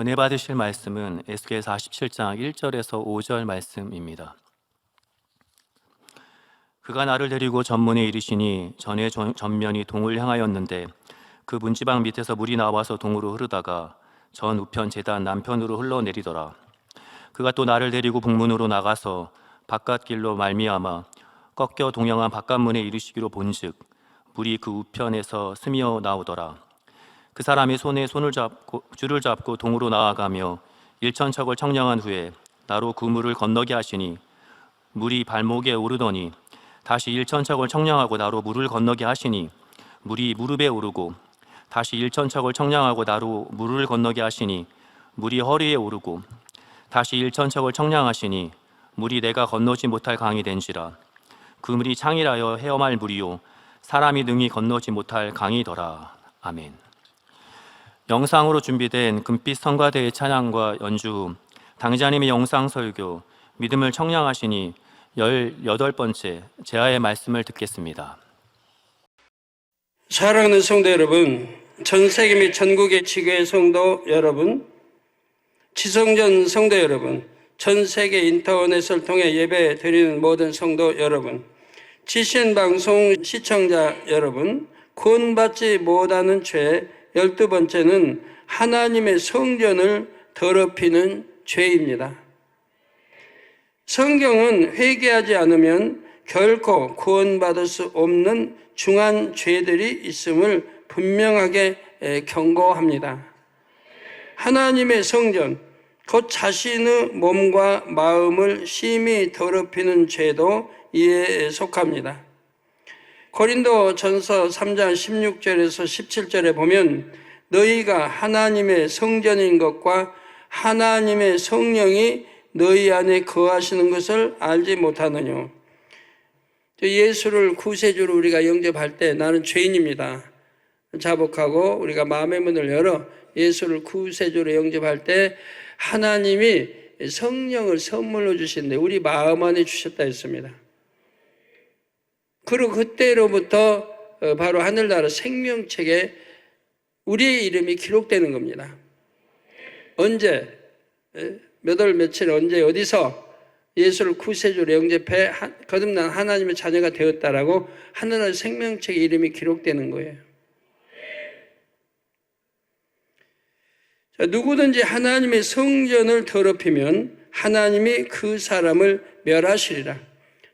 은혜 받으실 말씀은 에스겔 47장 1절에서 5절 말씀입니다. 그가 나를 데리고 전문에 이르시니 전에 전면이 동을 향하였는데 그 문지방 밑에서 물이 나와서 동으로 흐르다가 전 우편 제단 남편으로 흘러내리더라. 그가 또 나를 데리고 북문으로 나가서 바깥길로 말미암아 꺾여 동영한 바깥문에 이르시기로 본즉 물이 그 우편에서 스며 나오더라. 그 사람이 손에 줄을 잡고 동으로 나아가며 일천척을 청량한 후에 나로 그 물을 건너게 하시니 물이 발목에 오르더니 다시 일천척을 청량하고 나로 물을 건너게 하시니 물이 무릎에 오르고 다시 일천척을 청량하고 나로 물을 건너게 하시니 물이 허리에 오르고 다시 일천척을 청량하시니 물이 내가 건너지 못할 강이 된지라. 그 물이 창이라여 헤엄할 물이요 사람이 능히 건너지 못할 강이더라. 아멘. 영상으로 준비된 금빛 성가대의 찬양과 연주 후 당자님의 영상 설교 믿음을 청량하시니 18번째 제아의 말씀을 듣겠습니다. 사랑하는 성도 여러분, 전 세계 및 전국의 지교회 성도 여러분, 지성전 성도 여러분, 전 세계 인터넷을 통해 예배 드리는 모든 성도 여러분, 지신 방송 시청자 여러분, 구원받지 못하는 죄 12번째는 하나님의 성전을 더럽히는 죄입니다. 성경은 회개하지 않으면 결코 구원받을 수 없는 중한 죄들이 있음을 분명하게 경고합니다. 하나님의 성전, 곧 자신의 몸과 마음을 심히 더럽히는 죄도 이에 속합니다. 고린도 전서 3장 16절에서 17절에 보면 너희가 하나님의 성전인 것과 하나님의 성령이 너희 안에 거하시는 것을 알지 못하느뇨. 예수를 구세주로 우리가 영접할 때 나는 죄인입니다. 자복하고 우리가 마음의 문을 열어 예수를 구세주로 영접할 때 하나님이 성령을 선물로 주신데 우리 마음 안에 주셨다 했습니다. 그리고 그때로부터 바로 하늘나라 생명책에 우리의 이름이 기록되는 겁니다. 언제, 몇 월 며칠 언제 어디서 예수를 구세주로 영접해 거듭난 하나님의 자녀가 되었다라고 하늘나라 생명책에 이름이 기록되는 거예요. 자, 누구든지 하나님의 성전을 더럽히면 하나님이 그 사람을 멸하시리라.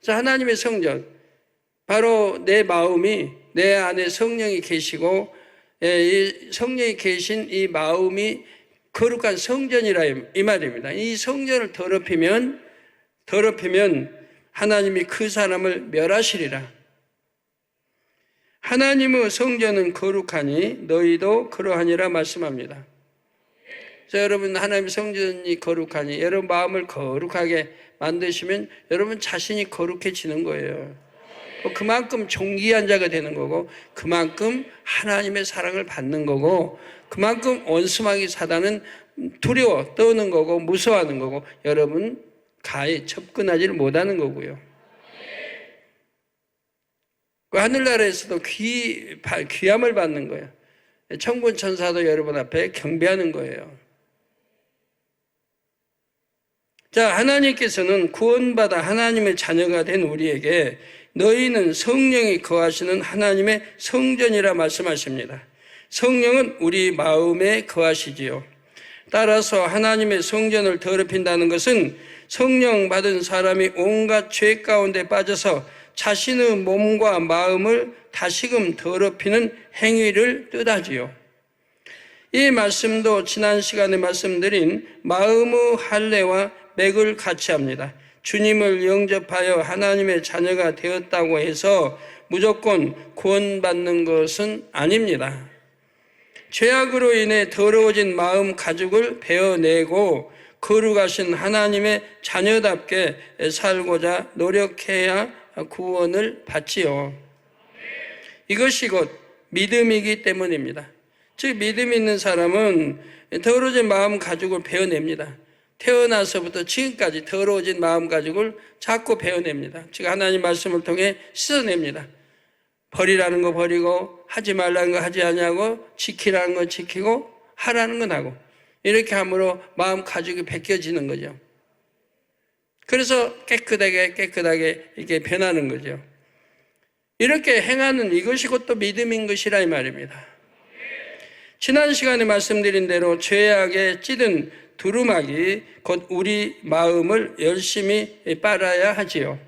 자, 하나님의 성전, 바로 내 마음이 내 안에 성령이 계시고 이 성령이 계신 이 마음이 거룩한 성전이라 이 말입니다. 이 성전을 더럽히면 하나님이 그 사람을 멸하시리라. 하나님의 성전은 거룩하니 너희도 그러하니라 말씀합니다. 자, 여러분, 하나님의 성전이 거룩하니 여러분 마음을 거룩하게 만드시면 여러분 자신이 거룩해지는 거예요. 그만큼 존귀한 자가 되는 거고 그만큼 하나님의 사랑을 받는 거고 그만큼 원수마귀 사단은 두려워 떠는 거고 무서워하는 거고 여러분 가히 접근하지를 못하는 거고요. 그 하늘나라에서도 귀함을 받는 거예요. 천군 천사도 여러분 앞에 경배하는 거예요. 자, 하나님께서는 구원받아 하나님의 자녀가 된 우리에게 너희는 성령이 거하시는 하나님의 성전이라 말씀하십니다. 성령은 우리 마음에 거하시지요. 따라서 하나님의 성전을 더럽힌다는 것은 성령 받은 사람이 온갖 죄 가운데 빠져서 자신의 몸과 마음을 다시금 더럽히는 행위를 뜻하지요. 이 말씀도 지난 시간에 말씀드린 마음의 할례와 맥을 같이 합니다. 주님을 영접하여 하나님의 자녀가 되었다고 해서 무조건 구원받는 것은 아닙니다. 죄악으로 인해 더러워진 마음 가죽을 베어내고 거룩하신 하나님의 자녀답게 살고자 노력해야 구원을 받지요. 이것이 곧 믿음이기 때문입니다. 즉 믿음 있는 사람은 더러워진 마음 가죽을 베어냅니다. 태어나서부터 지금까지 더러워진 마음 가죽을 자꾸 베어냅니다. 즉 하나님 말씀을 통해 씻어냅니다. 버리라는 거 버리고 하지 말라는 거 하지 않냐고 지키라는 거 지키고 하라는 건 하고 이렇게 함으로 마음 가죽이 벗겨지는 거죠. 그래서 깨끗하게 이렇게 변하는 거죠. 이렇게 행하는 이것이 곧 또 믿음인 것이라 이 말입니다. 지난 시간에 말씀드린 대로 죄악에 찌든 두루마기 곧 우리 마음을 열심히 빨아야 하지요.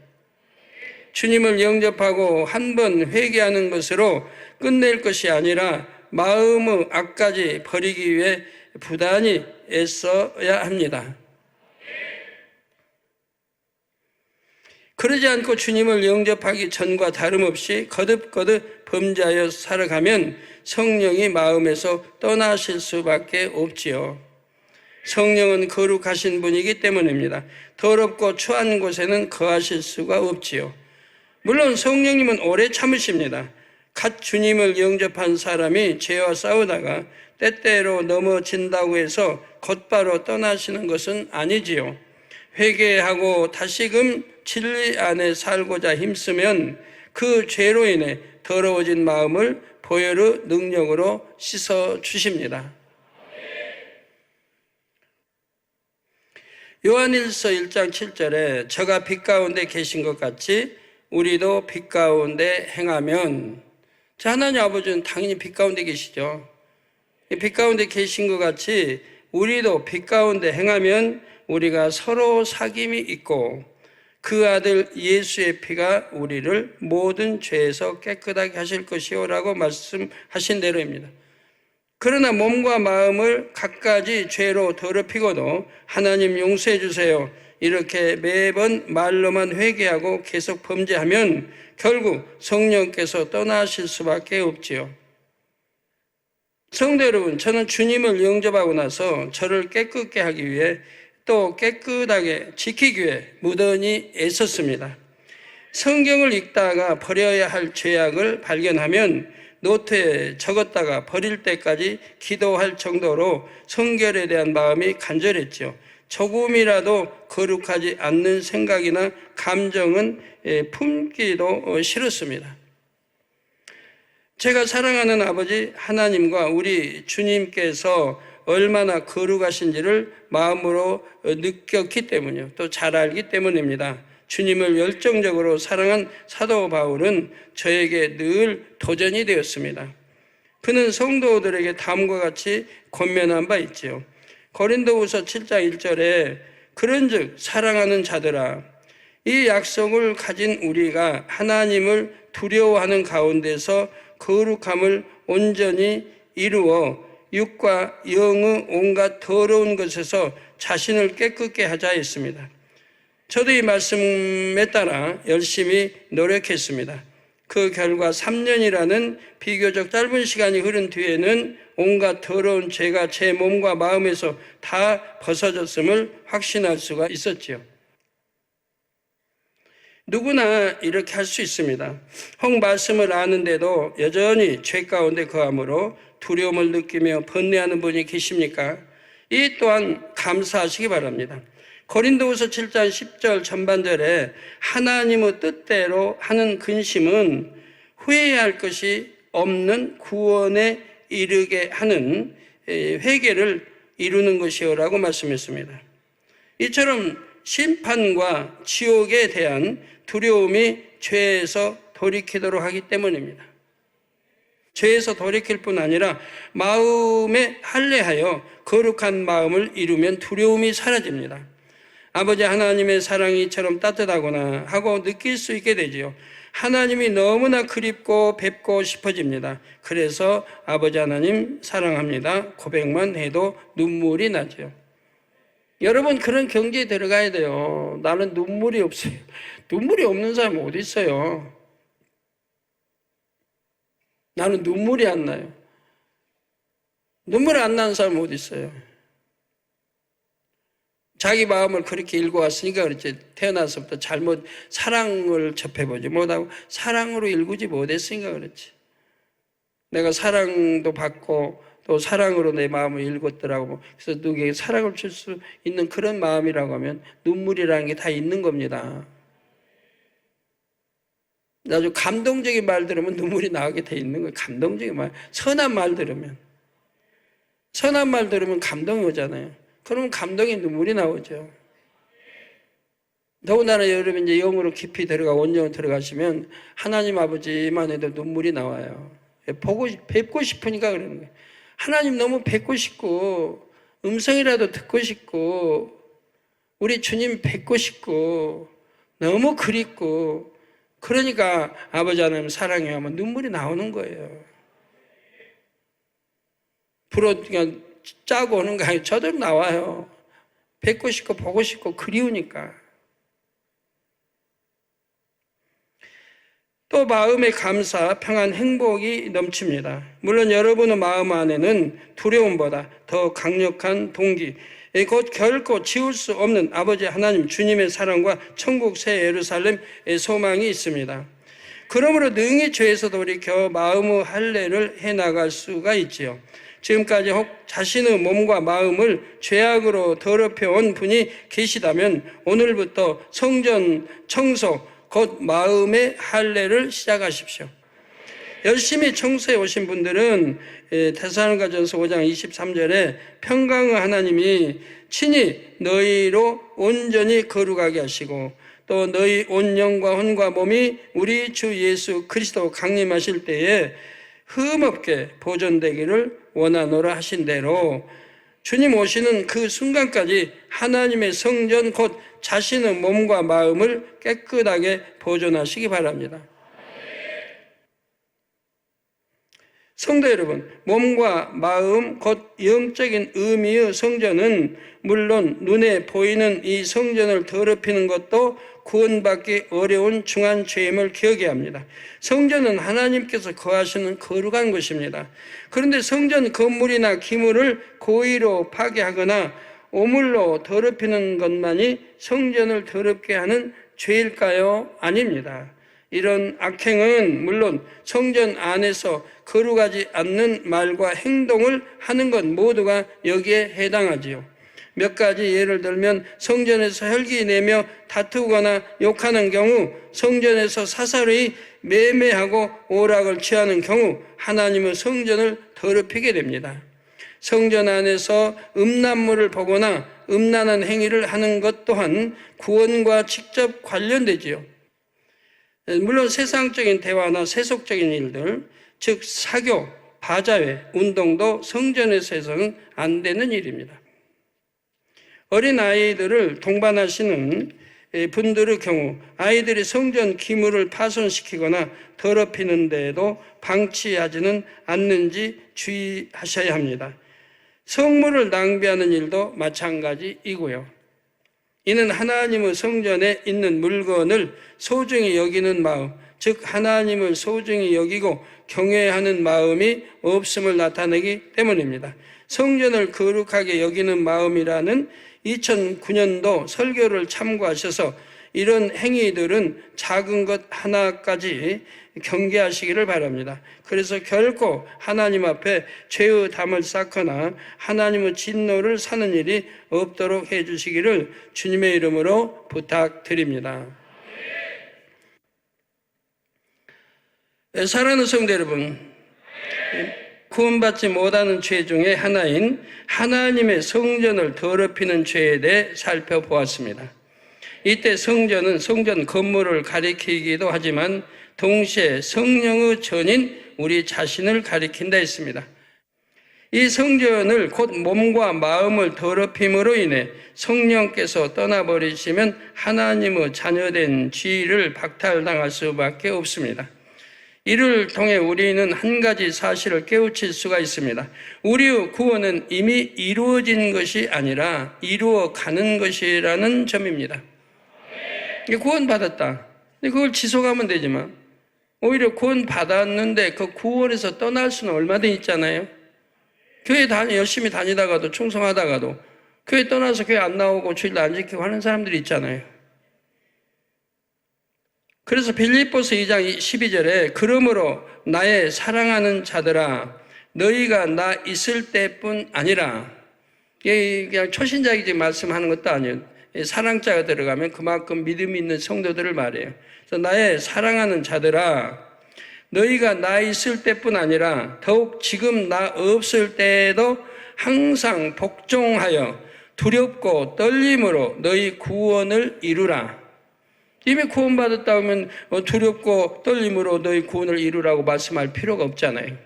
주님을 영접하고 한 번 회개하는 것으로 끝낼 것이 아니라 마음의 악까지 버리기 위해 부단히 애써야 합니다. 그러지 않고 주님을 영접하기 전과 다름없이 거듭거듭 범죄하여 살아가면 성령이 마음에서 떠나실 수밖에 없지요. 성령은 거룩하신 분이기 때문입니다. 더럽고 추한 곳에는 거하실 수가 없지요. 물론 성령님은 오래 참으십니다. 갓 주님을 영접한 사람이 죄와 싸우다가 때때로 넘어진다고 해서 곧바로 떠나시는 것은 아니지요. 회개하고 다시금 진리 안에 살고자 힘쓰면 그 죄로 인해 더러워진 마음을 보혈의 능력으로 씻어 주십니다. 요한일서 1장 7절에 저가 빛 가운데 계신 것 같이 우리도 빛 가운데 행하면, 하나님 아버지는 당연히 빛 가운데 계시죠. 빛 가운데 계신 것 같이 우리도 빛 가운데 행하면 우리가 서로 사귐이 있고 그 아들 예수의 피가 우리를 모든 죄에서 깨끗하게 하실 것이오라고 말씀하신 대로입니다. 그러나 몸과 마음을 갖가지 죄로 더럽히고도 하나님 용서해 주세요, 이렇게 매번 말로만 회개하고 계속 범죄하면 결국 성령께서 떠나실 수밖에 없지요. 성도 여러분, 저는 주님을 영접하고 나서 저를 깨끗게 하기 위해 또 깨끗하게 지키기 위해 무던히 애썼습니다. 성경을 읽다가 버려야 할 죄악을 발견하면 노트에 적었다가 버릴 때까지 기도할 정도로 성결에 대한 마음이 간절했죠. 조금이라도 거룩하지 않는 생각이나 감정은 품기도 싫었습니다. 제가 사랑하는 아버지 하나님과 우리 주님께서 얼마나 거룩하신지를 마음으로 느꼈기 때문이요, 또 잘 알기 때문입니다. 주님을 열정적으로 사랑한 사도 바울은 저에게 늘 도전이 되었습니다. 그는 성도들에게 다음과 같이 권면한 바 있지요. 고린도후서 7장 1절에 그런즉 사랑하는 자들아, 이 약속을 가진 우리가 하나님을 두려워하는 가운데서 거룩함을 온전히 이루어 육과 영의 온갖 더러운 것에서 자신을 깨끗게 하자 했습니다. 저도 이 말씀에 따라 열심히 노력했습니다. 그 결과 3년이라는 비교적 짧은 시간이 흐른 뒤에는 온갖 더러운 죄가 제 몸과 마음에서 다 벗어졌음을 확신할 수가 있었지요. 누구나 이렇게 할 수 있습니다. 혹 말씀을 아는데도 여전히 죄 가운데 거함으로 두려움을 느끼며 번뇌하는 분이 계십니까? 이 또한 감사하시기 바랍니다. 고린도후서 7장 10절 전반절에 하나님의 뜻대로 하는 근심은 후회할 것이 없는 구원에 이르게 하는 회개를 이루는 것이요라고 말씀했습니다. 이처럼 심판과 지옥에 대한 두려움이 죄에서 돌이키도록 하기 때문입니다. 죄에서 돌이킬 뿐 아니라 마음에 할례하여 거룩한 마음을 이루면 두려움이 사라집니다. 아버지 하나님의 사랑이 이처럼 따뜻하구나 하고 느낄 수 있게 되지요. 하나님이 너무나 그립고 뵙고 싶어집니다. 그래서 아버지 하나님 사랑합니다 고백만 해도 눈물이 나죠. 여러분, 그런 경지에 들어가야 돼요. 나는 눈물이 없어요. 눈물이 없는 사람 어디 있어요? 나는 눈물이 안 나요. 눈물이 안 나는 사람 어디 있어요? 자기 마음을 그렇게 읽어왔으니까 그렇지, 태어나서부터 잘못 사랑을 접해보지 못하고 사랑으로 일구지 못했으니까 그렇지. 내가 사랑도 받고 또 사랑으로 내 마음을 읽었더라고. 그래서 누구에게 사랑을 줄 수 있는 그런 마음이라고 하면 눈물이라는 게 다 있는 겁니다. 아주 감동적인 말 들으면 눈물이 나오게 돼 있는 거예요. 감동적인 말, 선한 말 들으면. 선한 말 들으면 감동이 오잖아요. 그러면 감동이 눈물이 나오죠. 더군다나 여러분 이제 영으로 깊이 들어가 온전히 들어가시면 하나님 아버지만 해도 눈물이 나와요. 뵙고 싶으니까 그러는 거예요. 하나님 너무 뵙고 싶고 음성이라도 듣고 싶고 우리 주님 뵙고 싶고 너무 그립고 그러니까 아버지 하나님 사랑해요 하면 눈물이 나오는 거예요. 그냥 짜고 오는 거 아니에요. 저도 나와요. 뵙고 싶고 보고 싶고 그리우니까. 또 마음의 감사, 평안, 행복이 넘칩니다. 물론 여러분의 마음 안에는 두려움보다 더 강력한 동기, 곧 결코 지울 수 없는 아버지 하나님 주님의 사랑과 천국 새 예루살렘의 소망이 있습니다. 그러므로 능히 죄에서 돌이켜 마음의 할례를 해나갈 수가 있지요. 지금까지 혹 자신의 몸과 마음을 죄악으로 더럽혀온 분이 계시다면 오늘부터 성전 청소, 곧 마음의 할례를 시작하십시오. 열심히 청소해 오신 분들은 데살로니가전서 5장 23절에 평강의 하나님이 친히 너희로 온전히 거룩하게 하시고 또 너희 온 영과 혼과 몸이 우리 주 예수 그리스도 강림하실 때에 흠없게 보존되기를 원하노라 하신 대로 주님 오시는 그 순간까지 하나님의 성전 곧 자신의 몸과 마음을 깨끗하게 보존하시기 바랍니다. 성도 여러분, 몸과 마음 곧 영적인 의미의 성전은 물론 눈에 보이는 이 성전을 더럽히는 것도 구원받기 어려운 중한 죄임을 기억해야 합니다. 성전은 하나님께서 거하시는 거룩한 것입니다. 그런데 성전 건물이나 기물을 고의로 파괴하거나 오물로 더럽히는 것만이 성전을 더럽게 하는 죄일까요? 아닙니다. 이런 악행은 물론 성전 안에서 거룩하지 않는 말과 행동을 하는 것 모두가 여기에 해당하지요. 몇 가지 예를 들면 성전에서 혈기 내며 다투거나 욕하는 경우, 성전에서 사사로이 매매하고 오락을 취하는 경우 하나님의 성전을 더럽히게 됩니다. 성전 안에서 음란물을 보거나 음란한 행위를 하는 것 또한 구원과 직접 관련되지요. 물론 세상적인 대화나 세속적인 일들, 즉 사교, 바자회, 운동도 성전에서 해서는 안 되는 일입니다. 어린 아이들을 동반하시는 분들의 경우 아이들이 성전 기물을 파손시키거나 더럽히는 데에도 방치하지는 않는지 주의하셔야 합니다. 성물을 낭비하는 일도 마찬가지이고요. 이는 하나님의 성전에 있는 물건을 소중히 여기는 마음, 즉 하나님을 소중히 여기고 경외하는 마음이 없음을 나타내기 때문입니다. 성전을 거룩하게 여기는 마음이라는 2009년도 설교를 참고하셔서 이런 행위들은 작은 것 하나까지 경계하시기를 바랍니다. 그래서 결코 하나님 앞에 죄의 담을 쌓거나 하나님의 진노를 사는 일이 없도록 해주시기를 주님의 이름으로 부탁드립니다. 사랑하는 성도 여러분, 구원받지 못하는 죄 중에 하나인 하나님의 성전을 더럽히는 죄에 대해 살펴보았습니다. 이때 성전은 성전 건물을 가리키기도 하지만 동시에 성령의 전인 우리 자신을 가리킨다 했습니다. 이 성전을 곧 몸과 마음을 더럽힘으로 인해 성령께서 떠나버리시면 하나님의 자녀된 지위를 박탈당할 수밖에 없습니다. 이를 통해 우리는 한 가지 사실을 깨우칠 수가 있습니다. 우리의 구원은 이미 이루어진 것이 아니라 이루어가는 것이라는 점입니다. 구원받았다. 근데 그걸 지속하면 되지만 오히려 구원받았는데 그 구원에서 떠날 수는 얼마든지 있잖아요. 교회 열심히 다니다가도 충성하다가도 교회 떠나서 교회 안 나오고 주일도 안 지키고 하는 사람들이 있잖아요. 그래서 빌립보서 2장 12절에 그러므로 나의 사랑하는 자들아 너희가 나 있을 때뿐 아니라 이게 그냥 초신자에게 말씀하는 것도 아니에요. 사랑자가 들어가면 그만큼 믿음이 있는 성도들을 말해요. 그래서 나의 사랑하는 자들아 너희가 나 있을 때뿐 아니라 더욱 지금 나 없을 때에도 항상 복종하여 두렵고 떨림으로 너희 구원을 이루라. 이미 구원받았다 하면 두렵고 떨림으로 너희 구원을 이루라고 말씀할 필요가 없잖아요.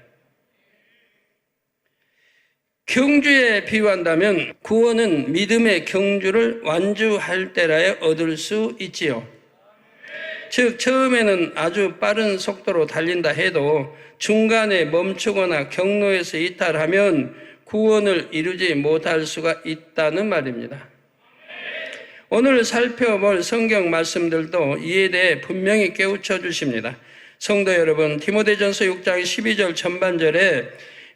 경주에 비유한다면 구원은 믿음의 경주를 완주할 때라야 얻을 수 있지요. 즉 처음에는 아주 빠른 속도로 달린다 해도 중간에 멈추거나 경로에서 이탈하면 구원을 이루지 못할 수가 있다는 말입니다. 오늘 살펴볼 성경 말씀들도 이에 대해 분명히 깨우쳐 주십니다. 성도 여러분, 디모데전서 6장 12절 전반절에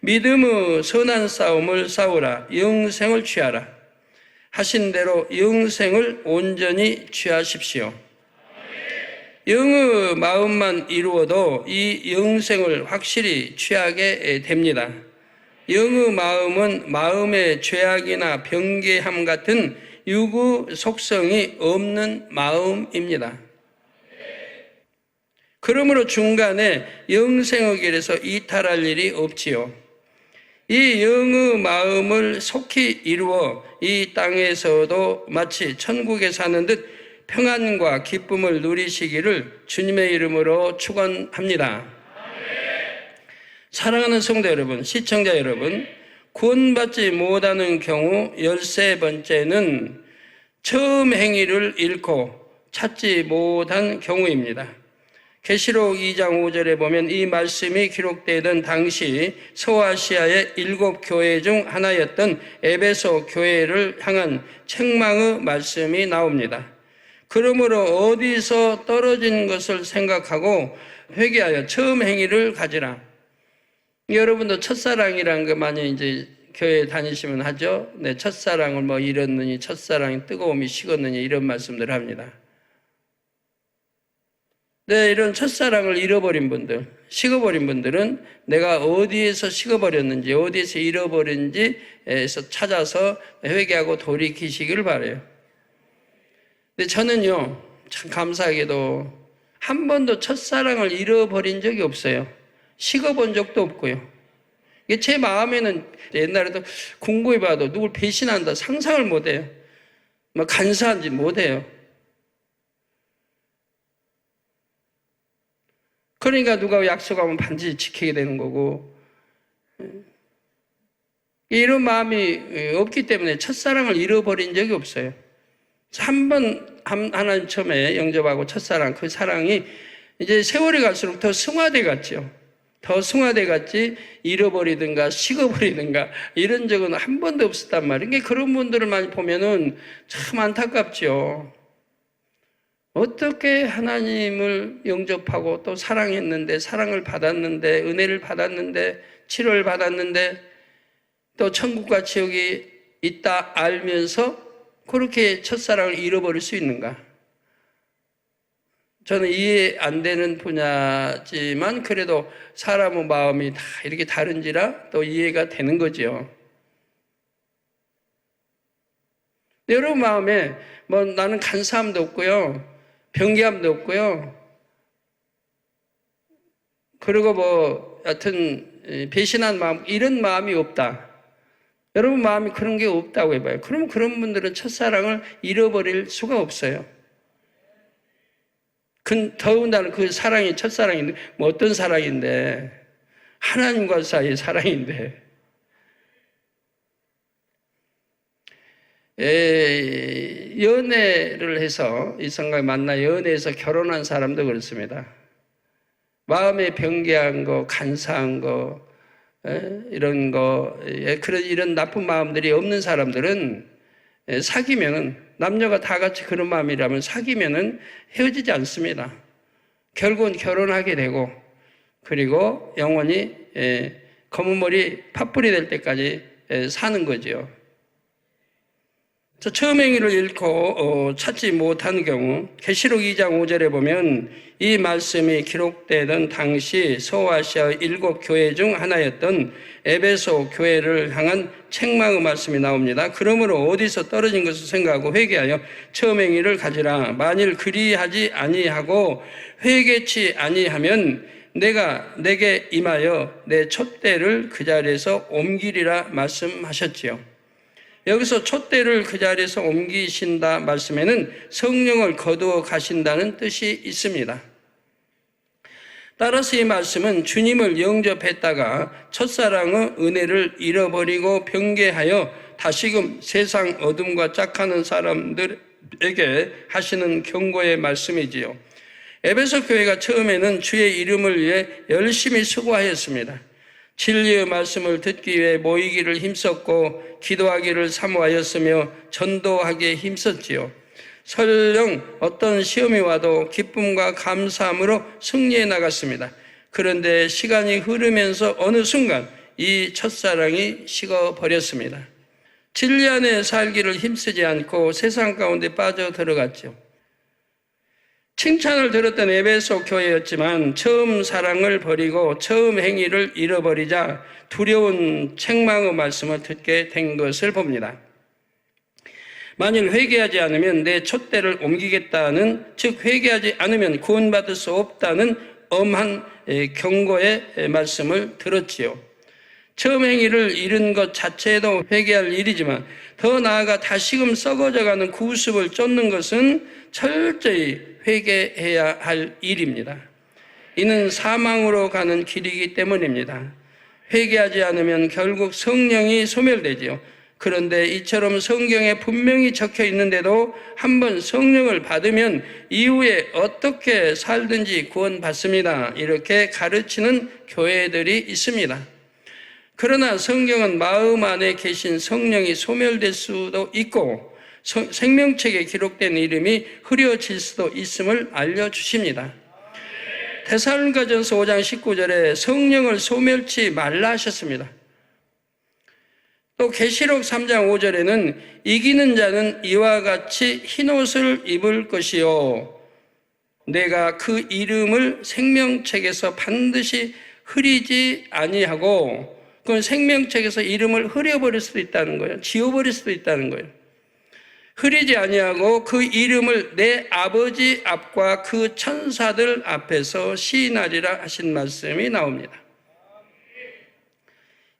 믿음의 선한 싸움을 싸우라, 영생을 취하라 하신 대로 영생을 온전히 취하십시오. 영의 마음만 이루어도 이 영생을 확실히 취하게 됩니다. 영의 마음은 마음의 죄악이나 변개함 같은 육의 속성이 없는 마음입니다. 그러므로 중간에 영생의 길에서 이탈할 일이 없지요. 이 영의 마음을 속히 이루어 이 땅에서도 마치 천국에 사는 듯 평안과 기쁨을 누리시기를 주님의 이름으로 축원합니다. 사랑하는 성도 여러분, 시청자 여러분, 구원받지 못하는 경우 13번째는 처음 행위를 잃고 찾지 못한 경우입니다. 계시록 2장 5절에 보면 이 말씀이 기록되던 당시 서아시아의 7교회 중 하나였던 에베소 교회를 향한 책망의 말씀이 나옵니다. 그러므로 어디서 떨어진 것을 생각하고 회개하여 처음 행위를 가지라. 여러분도 첫사랑이라는 거 많이 이제 교회 다니시면 하죠. 네, 첫사랑을 뭐 잃었느니 첫사랑이 뜨거움이 식었느니 이런 말씀들을 합니다. 네, 이런 첫사랑을 잃어버린 분들, 식어버린 분들은 내가 어디에서 식어버렸는지, 어디에서 잃어버린지에서 찾아서 회개하고 돌이키시기를 바라요. 근데 저는요, 참 감사하게도 한 번도 첫사랑을 잃어버린 적이 없어요. 식어본 적도 없고요. 이게 제 마음에는 옛날에도 공부해봐도 누굴 배신한다 상상을 못해요. 막 간사한지 못해요. 그러니까 누가 약속하면 반드시 지키게 되는 거고, 이런 마음이 없기 때문에 첫사랑을 잃어버린 적이 없어요. 한 번 하나님 처음에 영접하고 첫사랑, 그 사랑이 이제 세월이 갈수록 더 승화돼 갔죠. 더 승화돼 갔지 잃어버리든가 식어버리든가 이런 적은 한 번도 없었단 말이에요. 그러니까 그런 분들을 많이 보면은 참 안타깝죠. 어떻게 하나님을 영접하고 또 사랑했는데, 사랑을 받았는데, 은혜를 받았는데, 치료를 받았는데, 또 천국과 지옥이 있다 알면서 그렇게 첫사랑을 잃어버릴 수 있는가? 저는 이해 안 되는 분야지만 그래도 사람의 마음이 다 이렇게 다른지라 또 이해가 되는 거죠. 여러분 마음에 뭐 나는 간사함도 없고요, 변개함도 없고요, 그리고 뭐 여하튼 배신한 마음, 이런 마음이 없다. 여러분 마음이 그런 게 없다고 해봐요. 그러면 그런 분들은 첫사랑을 잃어버릴 수가 없어요. 더군다나 그 사랑이 첫사랑인데, 뭐 어떤 사랑인데, 하나님과 사이의 사랑인데, 연애를 해서 이성과 만나 연애해서 결혼한 사람도 그렇습니다. 마음에 변개한 거, 간사한 거, 이런 거, 이런 나쁜 마음들이 없는 사람들은 사귀면은, 남녀가 다 같이 그런 마음이라면 사귀면은 헤어지지 않습니다. 결국은 결혼하게 되고, 그리고 영원히 검은 머리 팥불이 될 때까지 사는 거죠. 처음 행위를 잃고 찾지 못한 경우, 계시록 2장 5절에 보면 이 말씀이 기록되던 당시 서아시아 7교회 중 하나였던 에베소 교회를 향한 책망의 말씀이 나옵니다. 그러므로 어디서 떨어진 것을 생각하고 회개하여 처음 행위를 가지라. 만일 그리하지 아니하고 회개치 아니하면 내가 내게 임하여 내 촛대를 그 자리에서 옮기리라 말씀하셨지요. 여기서 촛대를 그 자리에서 옮기신다 말씀에는 성령을 거두어 가신다는 뜻이 있습니다. 따라서 이 말씀은 주님을 영접했다가 첫사랑의 은혜를 잃어버리고 변개하여 다시금 세상 어둠과 짝하는 사람들에게 하시는 경고의 말씀이지요. 에베소 교회가 처음에는 주의 이름을 위해 열심히 수고하였습니다. 진리의 말씀을 듣기 위해 모이기를 힘썼고 기도하기를 사모하였으며 전도하기에 힘썼지요. 설령 어떤 시험이 와도 기쁨과 감사함으로 승리해 나갔습니다. 그런데 시간이 흐르면서 어느 순간 이 첫사랑이 식어버렸습니다. 진리 안에 살기를 힘쓰지 않고 세상 가운데 빠져들어갔죠. 칭찬을 들었던 에베소 교회였지만 처음 사랑을 버리고 처음 행위를 잃어버리자 두려운 책망의 말씀을 듣게 된 것을 봅니다. 만일 회개하지 않으면 내 촛대를 옮기겠다는, 즉 회개하지 않으면 구원받을 수 없다는 엄한 경고의 말씀을 들었지요. 처음 행위를 잃은 것 자체도 회개할 일이지만 더 나아가 다시금 썩어져가는 구습을 쫓는 것은 철저히 회개해야 할 일입니다. 이는 사망으로 가는 길이기 때문입니다. 회개하지 않으면 결국 성령이 소멸되지요. 그런데 이처럼 성경에 분명히 적혀 있는데도 한번 성령을 받으면 이후에 어떻게 살든지 구원받습니다. 이렇게 가르치는 교회들이 있습니다. 그러나 성경은 마음 안에 계신 성령이 소멸될 수도 있고 생명책에 기록된 이름이 흐려질 수도 있음을 알려주십니다. 데살로니가전서 5장 19절에 성령을 소멸치 말라 하셨습니다. 또 계시록 3장 5절에는 이기는 자는 이와 같이 흰옷을 입을 것이요 내가 그 이름을 생명책에서 반드시 흐리지 아니하고, 그건 생명책에서 이름을 흐려버릴 수도 있다는 거예요. 지워버릴 수도 있다는 거예요. 흐리지 아니하고 그 이름을 내 아버지 앞과 그 천사들 앞에서 시인하리라 하신 말씀이 나옵니다.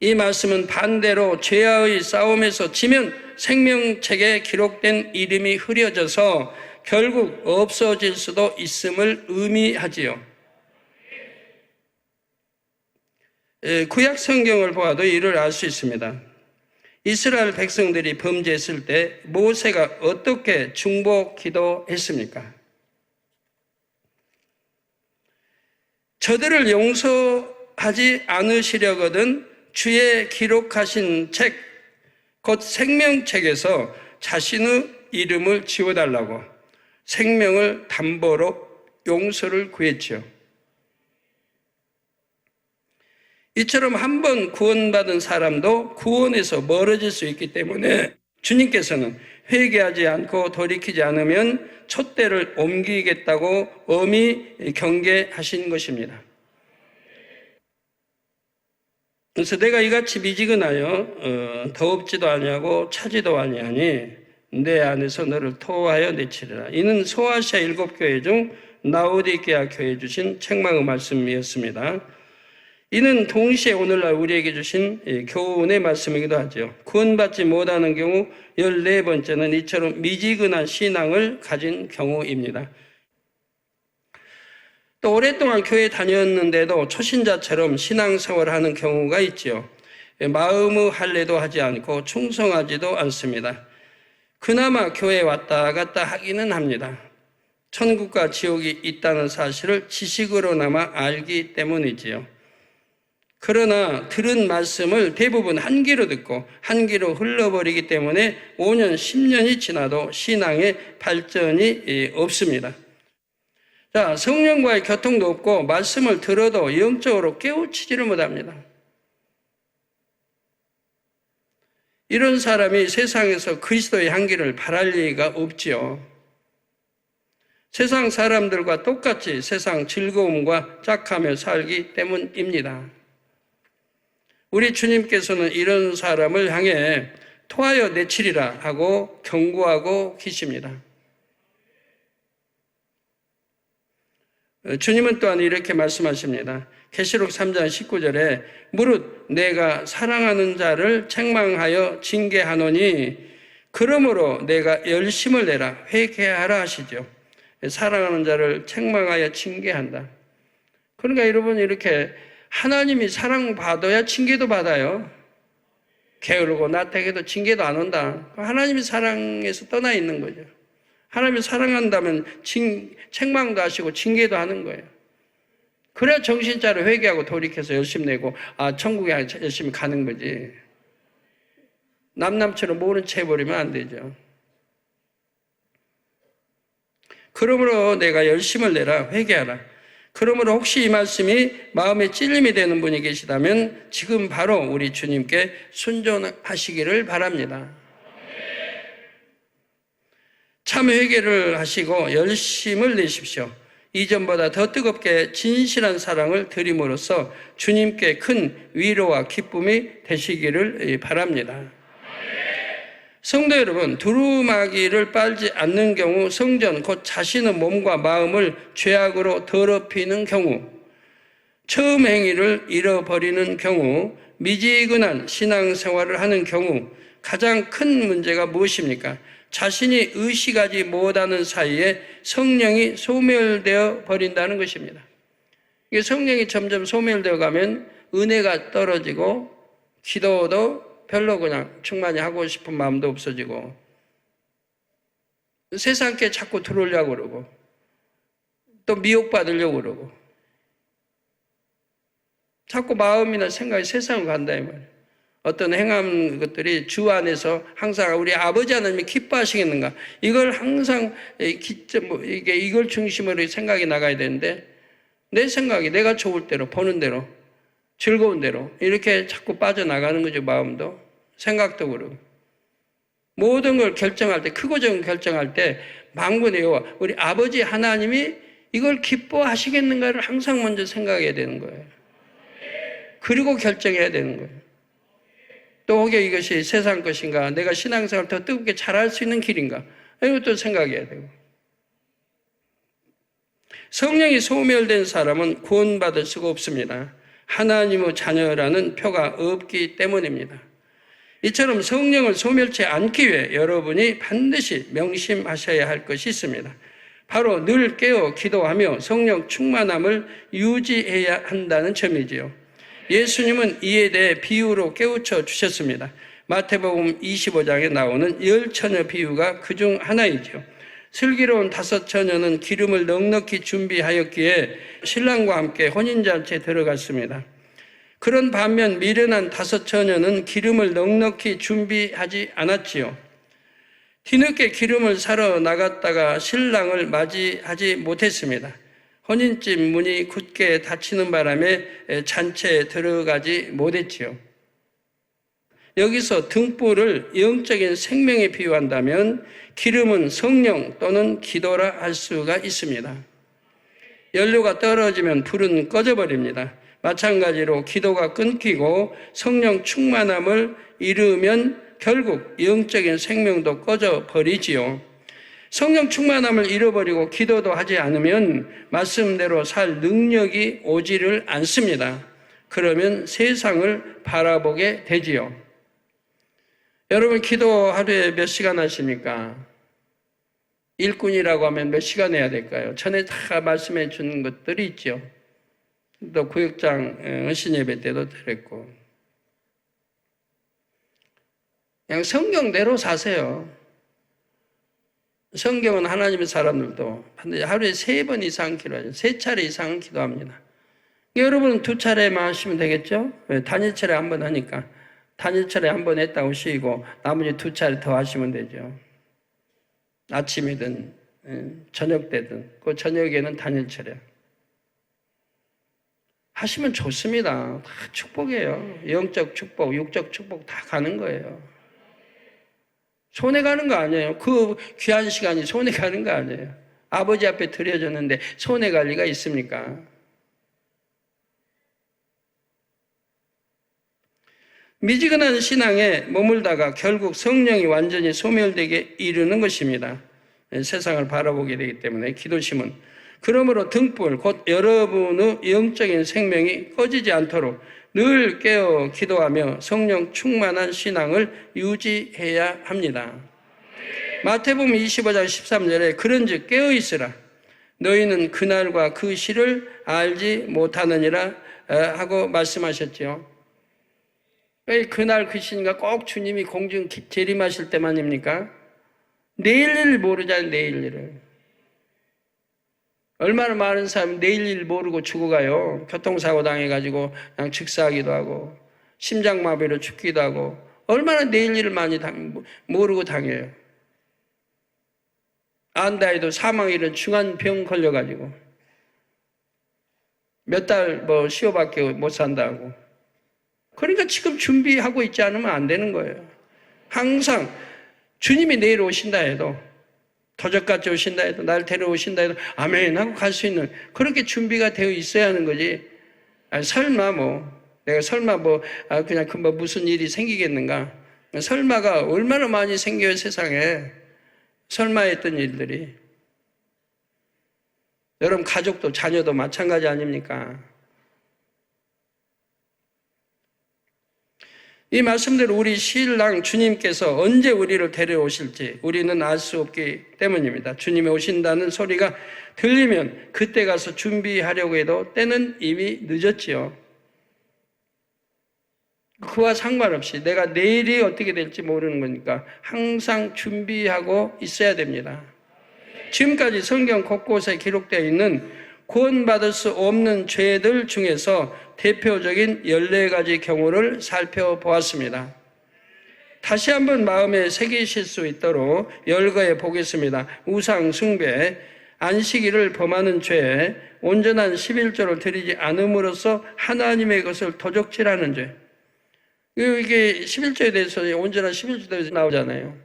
이 말씀은 반대로 죄와의 싸움에서 지면 생명책에 기록된 이름이 흐려져서 결국 없어질 수도 있음을 의미하지요. 구약 성경을 보아도 이를 알 수 있습니다. 이스라엘 백성들이 범죄했을 때 모세가 어떻게 중보 기도했습니까? 저들을 용서하지 않으시려거든 주의 기록하신 책, 곧 생명책에서 자신의 이름을 지워달라고 생명을 담보로 용서를 구했죠. 이처럼 한 번 구원받은 사람도 구원에서 멀어질 수 있기 때문에 주님께서는 회개하지 않고 돌이키지 않으면 촛대를 옮기겠다고 엄히 경계하신 것입니다. 그래서 내가 이같이 미지근하여 더웁지도 아니하고 차지도 아니하니 내 안에서 너를 토하여 내치리라. 이는 소아시아 7교회 중 라오디게아 교회에 주신 책망의 말씀이었습니다. 이는 동시에 오늘날 우리에게 주신 교훈의 말씀이기도 하죠. 구원받지 못하는 경우 14번째는 이처럼 미지근한 신앙을 가진 경우입니다. 또 오랫동안 교회에 다녔는데도 초신자처럼 신앙생활을 하는 경우가 있죠. 마음의 할례도 하지 않고 충성하지도 않습니다. 그나마 교회에 왔다 갔다 하기는 합니다. 천국과 지옥이 있다는 사실을 지식으로나마 알기 때문이지요. 그러나 들은 말씀을 대부분 한 귀로 듣고 한 귀로 흘러버리기 때문에 5년, 10년이 지나도 신앙의 발전이 없습니다. 자, 성령과의 교통도 없고 말씀을 들어도 영적으로 깨우치지를 못합니다. 이런 사람이 세상에서 그리스도의 향기를 발할 리가 없지요. 세상 사람들과 똑같이 세상 즐거움과 짝하며 살기 때문입니다. 우리 주님께서는 이런 사람을 향해 토하여 내치리라 하고 경고하고 계십니다. 주님은 또한 이렇게 말씀하십니다. 계시록 3장 19절에 무릇 내가 사랑하는 자를 책망하여 징계하노니 그러므로 내가 열심을 내라 회개하라 하시죠. 사랑하는 자를 책망하여 징계한다. 그러니까 여러분 이렇게 하나님이 사랑받아야 징계도 받아요. 게으르고 나태해도 징계도 안 온다. 하나님이 사랑에서 떠나 있는 거죠. 하나님이 사랑한다면 책망도 하시고 징계도 하는 거예요. 그래야 정신 차려 회개하고 돌이켜서 열심히 내고 천국에 열심히 가는 거지. 남처럼 모른 채 해버리면 안 되죠. 그러므로 내가 열심을 내라 회개하라. 그러므로 혹시 이 말씀이 마음에 찔림이 되는 분이 계시다면 지금 바로 우리 주님께 순종하시기를 바랍니다. 참 회개를 하시고 열심을 내십시오. 이전보다 더 뜨겁게 진실한 사랑을 드림으로써 주님께 큰 위로와 기쁨이 되시기를 바랍니다. 성도 여러분, 두루마기를 빨지 않는 경우 성전 곧 자신의 몸과 마음을 죄악으로 더럽히는 경우, 처음 행위를 잃어버리는 경우, 미지근한 신앙생활을 하는 경우 가장 큰 문제가 무엇입니까? 자신이 의식하지 못하는 사이에 성령이 소멸되어 버린다는 것입니다. 이게 성령이 점점 소멸되어 가면 은혜가 떨어지고 기도도 별로 그냥 충만히 하고 싶은 마음도 없어지고 세상께 자꾸 들어오려고 그러고 또 미혹받으려고 그러고 자꾸 마음이나 생각이 세상으로 간다 이 말이에요. 어떤 행한 것들이 주 안에서 항상 우리 아버지 하나님이 기뻐하시겠는가 이걸 항상 이걸 중심으로 생각이 나가야 되는데 내 생각이 내가 좋을 대로 보는 대로 즐거운 대로 이렇게 자꾸 빠져나가는 거죠. 마음도 생각도 그러고 모든 걸 결정할 때 크고 작은 결정할 때 만군의 여호와 우리 아버지 하나님이 이걸 기뻐하시겠는가를 항상 먼저 생각해야 되는 거예요. 그리고 결정해야 되는 거예요. 또 혹여 이것이 세상 것인가 내가 신앙생활을 더 뜨겁게 잘할 수 있는 길인가 이것도 생각해야 되고 성령이 소멸된 사람은 구원받을 수가 없습니다. 하나님의 자녀라는 표가 없기 때문입니다. 이처럼 성령을 소멸치 않기 위해 여러분이 반드시 명심하셔야 할 것이 있습니다. 바로 늘 깨어 기도하며 성령 충만함을 유지해야 한다는 점이지요. 예수님은 이에 대해 비유로 깨우쳐 주셨습니다. 마태복음 25장에 나오는 열 처녀 비유가 그중 하나이죠. 슬기로운 5 처녀는 기름을 넉넉히 준비하였기에 신랑과 함께 혼인잔치에 들어갔습니다. 그런 반면 미련한 5 처녀는 기름을 넉넉히 준비하지 않았지요. 뒤늦게 기름을 사러 나갔다가 신랑을 맞이하지 못했습니다. 혼인집 문이 굳게 닫히는 바람에 잔치에 들어가지 못했지요. 여기서 등불을 영적인 생명에 비유한다면 기름은 성령 또는 기도라 할 수가 있습니다. 연료가 떨어지면 불은 꺼져버립니다. 마찬가지로 기도가 끊기고 성령 충만함을 잃으면 결국 영적인 생명도 꺼져버리지요. 성령 충만함을 잃어버리고 기도도 하지 않으면 말씀대로 살 능력이 오지를 않습니다. 그러면 세상을 바라보게 되지요. 여러분 기도 하루에 몇 시간 하십니까? 일꾼이라고 하면 몇 시간 해야 될까요? 전에 다 말씀해 주는 것들이 있죠. 또 구역장 은신예배 때도 그랬고 그냥 성경대로 사세요. 성경은 하나님의 사람들도 하루에 3번 이상 기도하죠. 3차례 이상은 기도합니다. 여러분은 2차례만 하시면 되겠죠? 단일차례 1번 하니까 단일차례 1번 했다고 쉬고 나머지 2차례 더 하시면 되죠. 아침이든 저녁 때든 그 저녁에는 단일차례 하시면 좋습니다. 다 축복이에요. 영적 축복, 육적 축복 다 가는 거예요. 손해 가는 거 아니에요. 그 귀한 시간이 손해 가는 거 아니에요. 아버지 앞에 드려졌는데 손해 갈 리가 있습니까? 미지근한 신앙에 머물다가 결국 성령이 완전히 소멸되게 이르는 것입니다. 세상을 바라보게 되기 때문에 기도심은 그러므로 등불 곧 여러분의 영적인 생명이 꺼지지 않도록 늘 깨어 기도하며 성령 충만한 신앙을 유지해야 합니다. 마태복음 25장 13절에 그런즉 깨어 있으라 너희는 그날과 그 시를 알지 못하느니라 하고 말씀하셨죠. 그날 그 시인가 꼭 주님이 공중 재림하실 때만입니까? 내일 일 모르잖아요. 내일 일을. 얼마나 많은 사람이 내일 일 모르고 죽어가요. 교통사고 당해가지고 그냥 즉사하기도 하고 심장마비로 죽기도 하고 얼마나 내일 일을 많이 모르고 당해요. 안다 해도 사망일은 중한 병 걸려가지고 몇 달 쉬어밖에 못 산다고. 그러니까 지금 준비하고 있지 않으면 안 되는 거예요. 항상 주님이 내일 오신다 해도 도적같이 오신다 해도 날 데려오신다 해도 아멘 하고 갈 수 있는 그렇게 준비가 되어 있어야 하는 거지. 설마 내가 설마 그냥 금방 무슨 일이 생기겠는가. 설마가 얼마나 많이 생겨요 세상에. 설마 했던 일들이. 여러분 가족도 자녀도 마찬가지 아닙니까? 이 말씀대로 우리 신랑 주님께서 언제 우리를 데려오실지 우리는 알 수 없기 때문입니다. 주님이 오신다는 소리가 들리면 그때 가서 준비하려고 해도 때는 이미 늦었지요. 그와 상관없이 내가 내일이 어떻게 될지 모르는 거니까 항상 준비하고 있어야 됩니다. 지금까지 성경 곳곳에 기록되어 있는 구원받을 수 없는 죄들 중에서 대표적인 14가지 경우를 살펴보았습니다. 다시 한번 마음에 새기실 수 있도록 열거해 보겠습니다. 우상 숭배, 안식일을 범하는 죄, 온전한 11조를 드리지 않음으로써 하나님의 것을 도적질하는 죄. 이게 11조에 대해서 온전한 11조에 대해서 나오잖아요.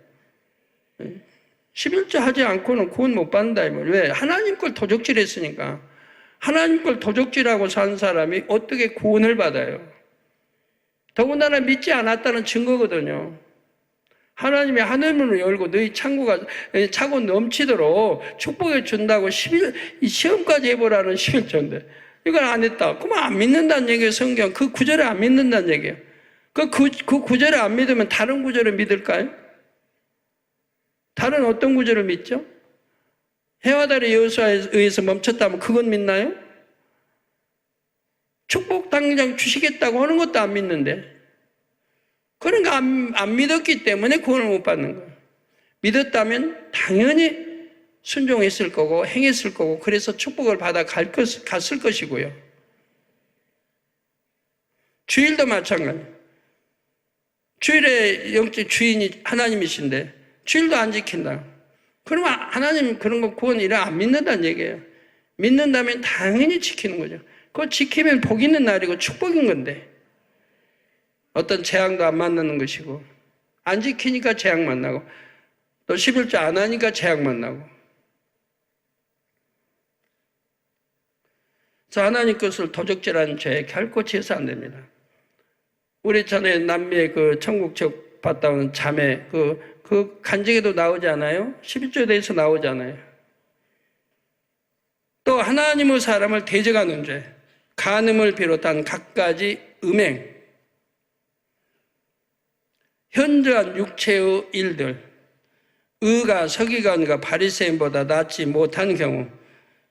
11조 하지 않고는 구원 못 받는다. 왜? 하나님 걸 도적질했으니까. 하나님 걸 도적질하고 산 사람이 어떻게 구원을 받아요? 더군다나 믿지 않았다는 증거거든요. 하나님이 하늘문을 열고 너희 창고가 차고 넘치도록 축복해 준다고 시험까지 해보라는 11조인데 이걸 안 했다. 그러면 안 믿는다는 얘기예요. 성경 그 구절을 안 믿는다는 얘기예요. 그 구절을 안 믿으면 다른 구절을 믿을까요? 다른 어떤 구절을 믿죠? 해와 달의 여호수아에 의해서 멈췄다면 그건 믿나요? 축복 당장 주시겠다고 하는 것도 안 믿는데 그러니까 안 믿었기 때문에 구원을 못 받는 거예요. 믿었다면 당연히 순종했을 거고 행했을 거고 그래서 축복을 받아 갔을 것이고요. 주일도 마찬가지예요. 주일의 영적 주인이 하나님이신데 주일도 안 지킨다. 그러면 하나님 그런 거 구원이라 안 믿는다는 얘기예요. 믿는다면 당연히 지키는 거죠. 그거 지키면 복 있는 날이고 축복인 건데 어떤 재앙도 안 만나는 것이고 안 지키니까 재앙 만나고 또 11조 안 하니까 재앙 만나고 그래서 하나님 것을 도적질하는 죄에 결코 지어서 안 됩니다. 우리 전에 남미의 그 천국적 봤다 오는 자매 그 간증에도 나오지 않아요? 11조에 대해서 나오잖아요. 또 하나님의 사람을 대적하는 죄, 간음을 비롯한 갖가지 음행, 현저한 육체의 일들, 의가 서기관과 바리새인보다 낫지 못한 경우,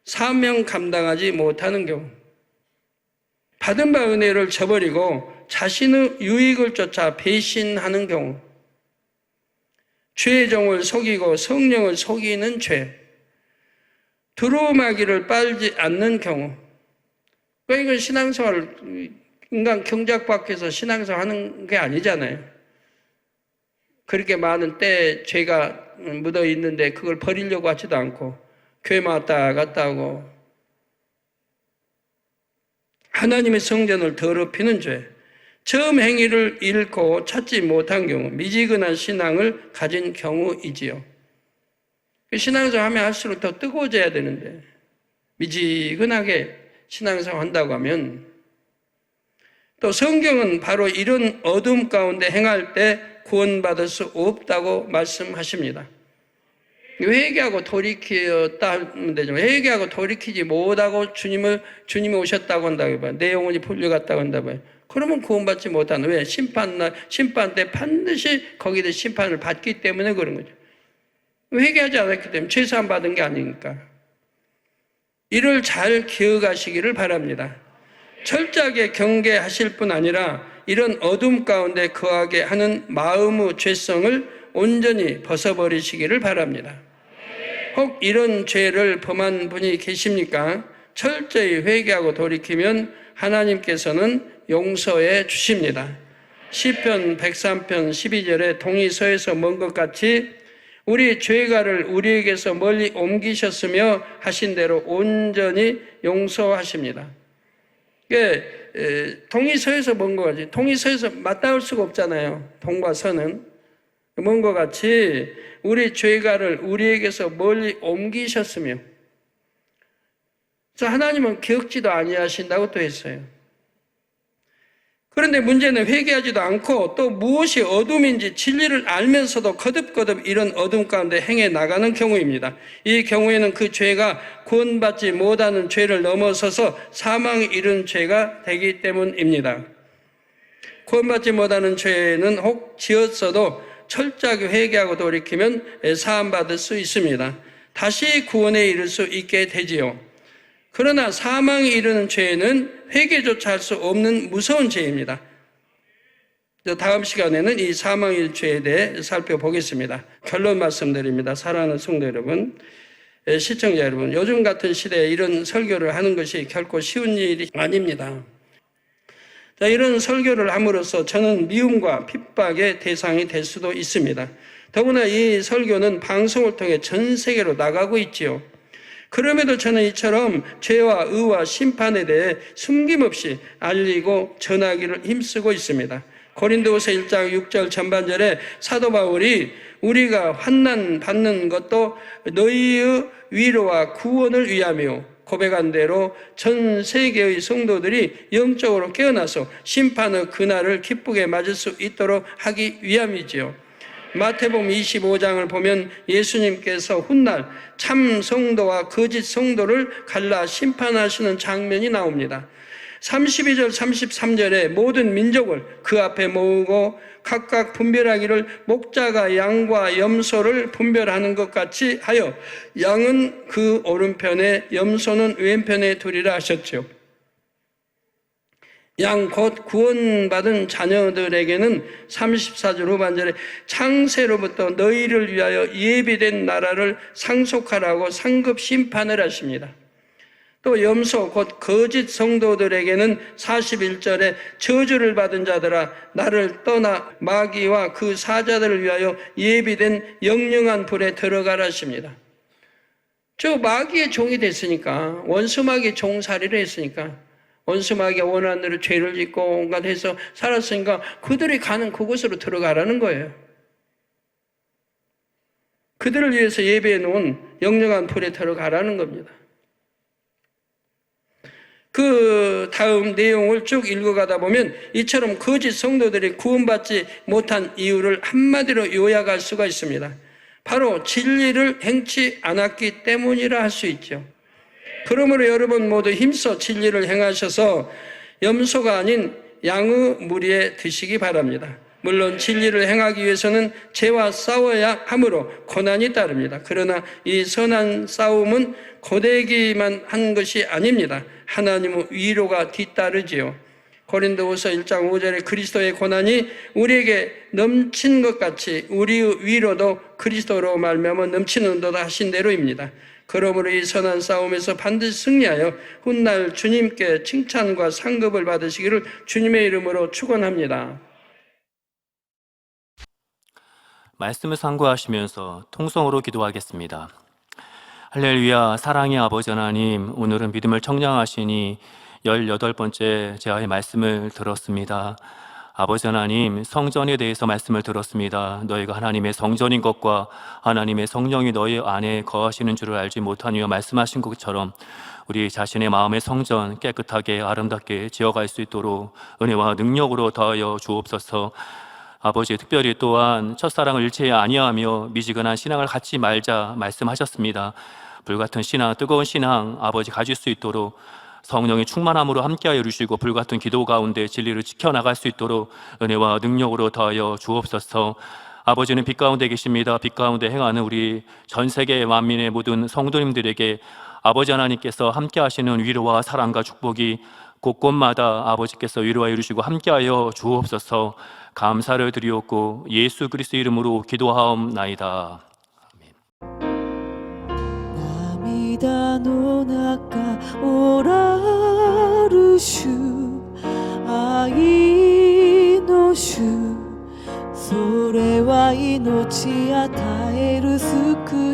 사명 감당하지 못하는 경우, 받은 바 은혜를 저버리고 자신의 유익을 쫓아 배신하는 경우, 죄의 종을 속이고 성령을 속이는 죄, 두루마기를 빨지 않는 경우. 그러니까 이건 신앙생활, 인간 경작 밖에서 신앙생활 하는 게 아니잖아요. 그렇게 많은 때 죄가 묻어 있는데 그걸 버리려고 하지도 않고 교회만 왔다 갔다 하고 하나님의 성전을 더럽히는 죄, 처음 행위를 잃고 찾지 못한 경우, 미지근한 신앙을 가진 경우이지요. 신앙생활 하면 할수록 더 뜨거워져야 되는데 미지근하게 신앙생활 한다고 하면 또 성경은 바로 이런 어둠 가운데 행할 때 구원받을 수 없다고 말씀하십니다. 회개하고 돌이켰다 하면 되죠. 회개하고 돌이키지 못하고 주님이 오셨다고 한다고 봐요. 내 영혼이 풀려갔다고 한다고 봐요. 그러면 구원받지 못하는, 왜? 심판 때 반드시 거기에 심판을 받기 때문에 그런 거죠. 회개하지 않았기 때문에 최소한 받은 게 아니니까. 이를 잘 기억하시기를 바랍니다. 철저하게 경계하실 뿐 아니라 이런 어둠 가운데 거하게 하는 마음의 죄성을 온전히 벗어버리시기를 바랍니다. 혹 이런 죄를 범한 분이 계십니까? 철저히 회개하고 돌이키면 하나님께서는 용서해 주십니다. 시편 103편 12절에 동이 서에서 먼 것 같이 우리 죄가를 우리에게서 멀리 옮기셨으며 하신 대로 온전히 용서하십니다. 동이 서에서 먼 것 같이, 동이 서에서 맞닿을 수가 없잖아요. 동과 서는. 먼 것 같이 우리 죄가를 우리에게서 멀리 옮기셨으며, 그래서 하나님은 기억지도 아니하신다고 또 했어요. 그런데 문제는 회개하지도 않고 또 무엇이 어둠인지 진리를 알면서도 거듭거듭 이런 어둠 가운데 행해 나가는 경우입니다. 이 경우에는 그 죄가 구원받지 못하는 죄를 넘어서서 사망에 이른 죄가 되기 때문입니다. 구원받지 못하는 죄는 혹 지었어도 철저하게 회개하고 돌이키면 사함받을 수 있습니다. 다시 구원에 이를 수 있게 되지요. 그러나 사망에 이르는 죄는 회개조차 할 수 없는 무서운 죄입니다. 다음 시간에는 이 사망에 이르는 죄에 대해 살펴보겠습니다. 결론 말씀드립니다. 사랑하는 성도 여러분, 시청자 여러분, 요즘 같은 시대에 이런 설교를 하는 것이 결코 쉬운 일이 아닙니다. 자, 이런 설교를 함으로써 저는 미움과 핍박의 대상이 될 수도 있습니다. 더구나 이 설교는 방송을 통해 전 세계로 나가고 있지요. 그럼에도 저는 이처럼 죄와 의와 심판에 대해 숨김없이 알리고 전하기를 힘쓰고 있습니다. 고린도후서 1장 6절 전반절에 사도 바울이 우리가 환난 받는 것도 너희의 위로와 구원을 위하며 고백한 대로 전 세계의 성도들이 영적으로 깨어나서 심판의 그날을 기쁘게 맞을 수 있도록 하기 위함이지요. 마태복음 25장을 보면 예수님께서 훗날 참 성도와 거짓 성도를 갈라 심판하시는 장면이 나옵니다. 32절 33절에 모든 민족을 그 앞에 모으고 각각 분별하기를 목자가 양과 염소를 분별하는 것 같이 하여 양은 그 오른편에 염소는 왼편에 두리라 하셨죠. 양 곧 구원받은 자녀들에게는 34절 후반절에 창세로부터 너희를 위하여 예비된 나라를 상속하라고 상급 심판을 하십니다. 또 염소 곧 거짓 성도들에게는 41절에 저주를 받은 자들아 나를 떠나 마귀와 그 사자들을 위하여 예비된 영영한 불에 들어가라 하십니다. 저 마귀의 종이 됐으니까, 원수 마귀의 종살이를 했으니까, 원수 마귀가 원하는 대로 죄를 짓고 온갖 해서 살았으니까 그들이 가는 그곳으로 들어가라는 거예요. 그들을 위해서 예배해 놓은 영영한 불에 들어가라는 겁니다. 그 다음 내용을 쭉 읽어가다 보면 이처럼 거짓 성도들이 구원받지 못한 이유를 한마디로 요약할 수가 있습니다. 바로 진리를 행치 않았기 때문이라 할 수 있죠. 그러므로 여러분 모두 힘써 진리를 행하셔서 염소가 아닌 양의 무리에 드시기 바랍니다. 물론 진리를 행하기 위해서는 죄와 싸워야 하므로 고난이 따릅니다. 그러나 이 선한 싸움은 고되기만 한 것이 아닙니다. 하나님의 위로가 뒤따르지요. 고린도후서 1장 5절에 그리스도의 고난이 우리에게 넘친 것 같이 우리의 위로도 그리스도로 말미암아 넘치는도다 하신 대로입니다. 그러므로 이 선한 싸움에서 반드시 승리하여 훗날 주님께 칭찬과 상급을 받으시기를 주님의 이름으로 축원합니다. 말씀을 상고하시면서 통성으로 기도하겠습니다. 할렐루야. 사랑의 아버지 하나님, 오늘은 믿음을 청량하시니 18번째 제아의 말씀을 들었습니다. 아버지 하나님, 성전에 대해서 말씀을 들었습니다. 너희가 하나님의 성전인 것과 하나님의 성령이 너희 안에 거하시는 줄을 알지 못하니여 말씀하신 것처럼 우리 자신의 마음의 성전 깨끗하게 아름답게 지어갈 수 있도록 은혜와 능력으로 더하여 주옵소서. 아버지, 특별히 또한 첫사랑을 잃지 아니하며 미지근한 신앙을 갖지 말자 말씀하셨습니다. 불같은 신앙, 뜨거운 신앙 아버지 가질 수 있도록 성령의 충만함으로 함께하여 주시고 불같은 기도 가운데 진리를 지켜나갈 수 있도록 은혜와 능력으로 더하여 주옵소서. 아버지는 빛 가운데 계십니다. 빛 가운데 행하는 우리 전 세계 만민의 모든 성도님들에게 아버지 하나님께서 함께하시는 위로와 사랑과 축복이 곳곳마다 아버지께서 위로하여 주시고 함께하여 주옵소서. 감사를 드리옵고 예수 그리스도 이름으로 기도하옵나이다. 涙の中おらる主愛の主それは命与える救い